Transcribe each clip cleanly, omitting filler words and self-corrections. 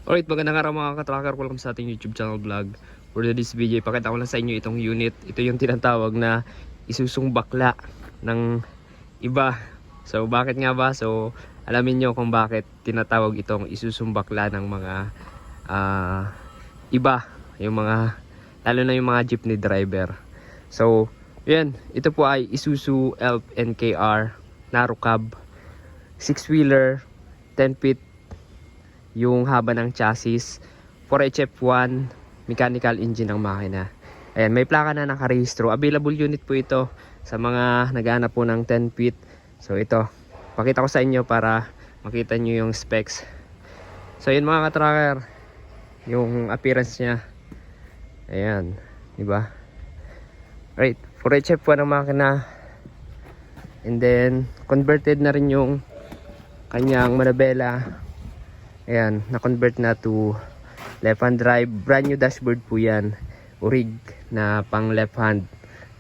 Alright, magandang araw mga ka-tracker. Welcome sa ating YouTube channel vlog. For this video, ipakita ko lang sa inyo itong unit. Ito yung tinatawag na isusung bakla ng iba. So, bakit nga ba? So, alamin nyo kung bakit tinatawag itong isusung bakla ng mga iba. Yung mga, lalo na yung mga jeepney driver. So, yan. Ito po ay Isuzu Elf NKR Narrow Cab 6-wheeler, 10 feet yung haba ng chassis, 4HF1 mechanical engine ng makina. Ayan, may plaka na nakarehistro. Available unit po ito sa mga naghahanap po ng 10 feet. So ito, pakita ko sa inyo para makita nyo yung specs. So yun mga ka-tracker, yung appearance nya. Ayan, diba? Right, 4HF1 ang makina. And then, converted na rin yung kanyang manabela. Ayan, na-convert na to left hand drive. Brand new dashboard po yan. Orig na pang left hand.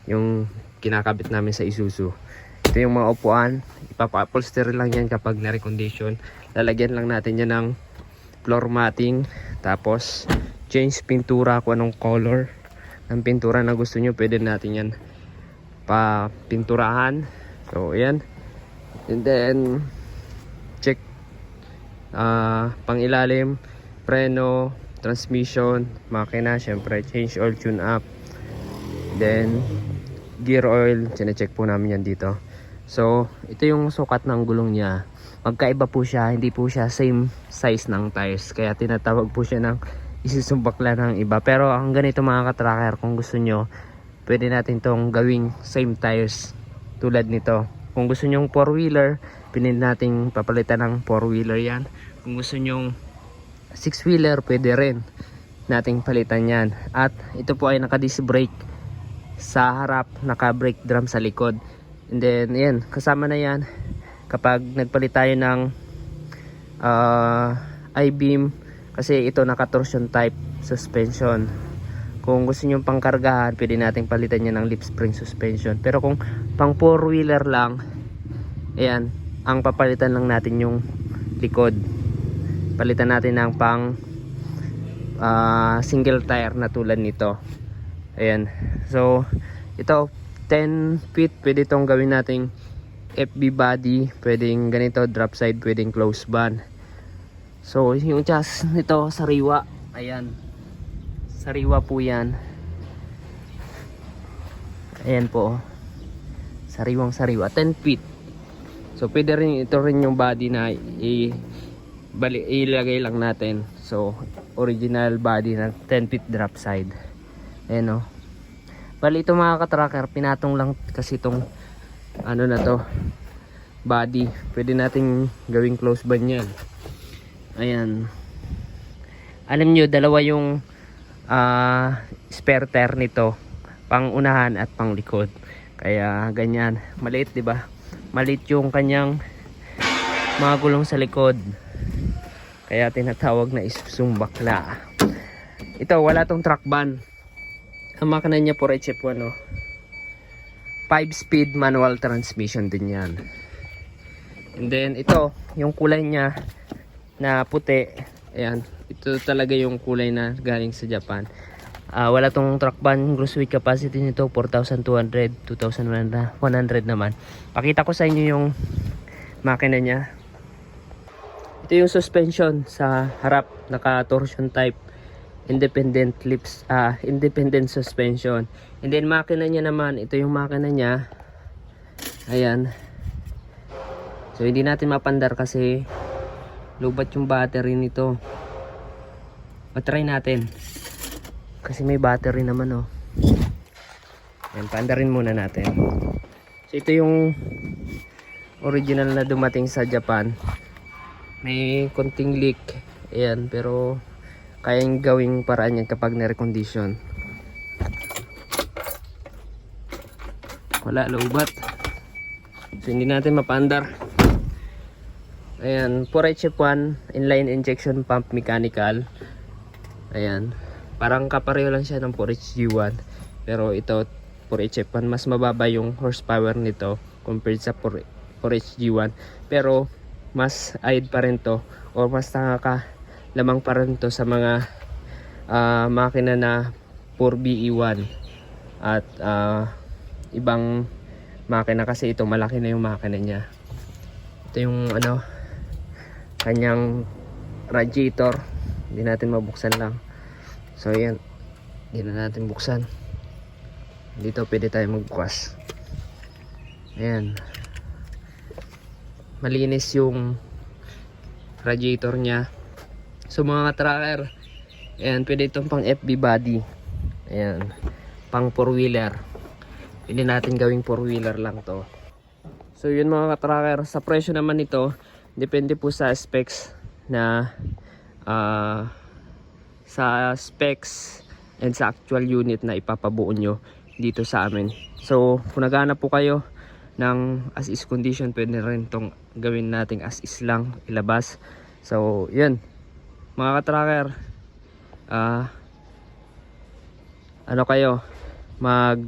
Yung kinakabit namin sa Isuzu. Ito yung mga upuan. Ipapa-upholster lang yan kapag na-recondition. Lalagyan lang natin yan ng floor matting. Tapos, change pintura kung anong color ng pintura na gusto nyo. Pwede natin yan pa-pinturahan. So, ayan. And then, check pang ilalim, preno, transmission, makina, syempre change oil, tune up, then gear oil, chine-check po namin yan dito. So ito yung sukat ng gulong niya, magkaiba po siya, hindi po siya same size ng tires, kaya tinatawag po siya ng isusumbakla ng iba. Pero ang ganito mga ka-tracker, kung gusto nyo, pwede natin tong gawing same tires tulad nito. Kung gusto nyong 4-wheeler, pinili natin papalitan ng 4-wheeler yan. Kung gusto nyong 6-wheeler, pwede rin nating palitan yan. At ito po ay naka-disc brake sa harap, naka-brake drum sa likod. And then, yan, kasama na yan kapag nagpalit tayo ng I-beam, kasi ito naka-torsion type suspension. Kung gusto nyo pangkargahan, pwede natin palitan yan ng lip spring suspension. Pero kung pang 4-wheeler lang, ayan, ang papalitan lang natin yung likod. Palitan natin ng pang single tire na tulad nito. Ayan. So, ito, 10 feet, pwede itong gawin nating FB body. Pwedeng ganito, drop side, pwedeng close band. So, yung chassis nito, sariwa. Ayan. Sariwa po yan. Ayan po. Sariwang sariwa. 10 feet. So pwede rin ito rin yung body na ilagay lang natin. So original body na 10 feet drop side. Ayan o. Bali ito mga ka-tracker, pinatong lang kasi itong ano na to, body. Pwede nating gawing close band yan. Ayan. Alam nyo, dalawa yung spare tire nito, pang unahan at pang likod, kaya ganyan, maliit, di ba? Maliit yung kanyang mga gulong sa likod, kaya tinatawag na isusung bakla. Ito, wala tong track ban. Ang makina niya 4HF1, no? 5-speed manual transmission din yan. And then ito, yung kulay niya na puti, ayan, ito talaga yung kulay na galing sa Japan. Wala tong truck ban. Gross weight capacity nito 4,200, 2,100 naman. Pakita ko sa inyo yung makina niya. Ito yung suspension sa harap, naka torsion type, independent independent suspension. And then makina niya naman, ito yung makina niya. Ayan. So hindi natin mapandar kasi lubat yung battery nito. Try natin kasi may battery naman, oh. Ayan, paandarin muna natin. So ito yung original na dumating sa Japan. May konting leak, ayan, pero kayang gawing paraan yan kapag na-recondition. Wala lubat, so hindi natin mapaandar. Ayan, 4HF1 inline injection pump mechanical. Ayan, parang kapareho lang siya ng 4HG1, pero ito 4HF1, mas mababa yung horsepower nito compared sa 4HG1, pero mas aid pa rin to, or mas lamang pa rin to sa mga makina na 4BE1 at ibang makina, kasi ito malaki na yung makina niya. Ito yung kanyang radiator, hindi natin mabuksan lang. So yan, hindi na natin buksan. Dito pwede tayo magbukas. Ayan, malinis yung radiator niya. So mga tracker, ayan, pwede itong pang FB body. Ayan, pang 4-wheeler. Pwede natin gawing 4-wheeler lang to. So yun mga tracker, sa presyo naman ito, depende po sa specs na sa specs and sa actual unit na ipapabuo nyo dito sa amin. So kung naghahanap po kayo ng as is condition, pwede rin itong gawin nating as is lang ilabas. So yun mga ka-tracker, kayo, mag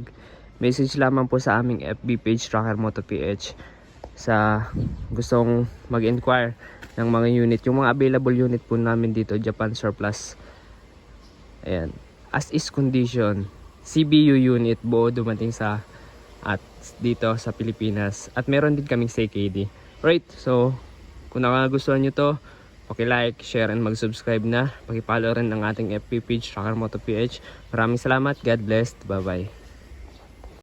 message lamang po sa aming FB page, Tracker Moto PH, sa gustong mag-inquire ng mga unit. Yung mga available unit po namin dito, Japan surplus, ayan, as is condition, CBU unit, buo dumating sa at dito sa Pilipinas. At meron din kaming CKD. Right, so kung nakagustuhan nyo to, paki-like, share, and mag-subscribe na. Paki-follow rin ang ating FB page, Tracker Moto PH. Maraming salamat. God bless. Bye-bye.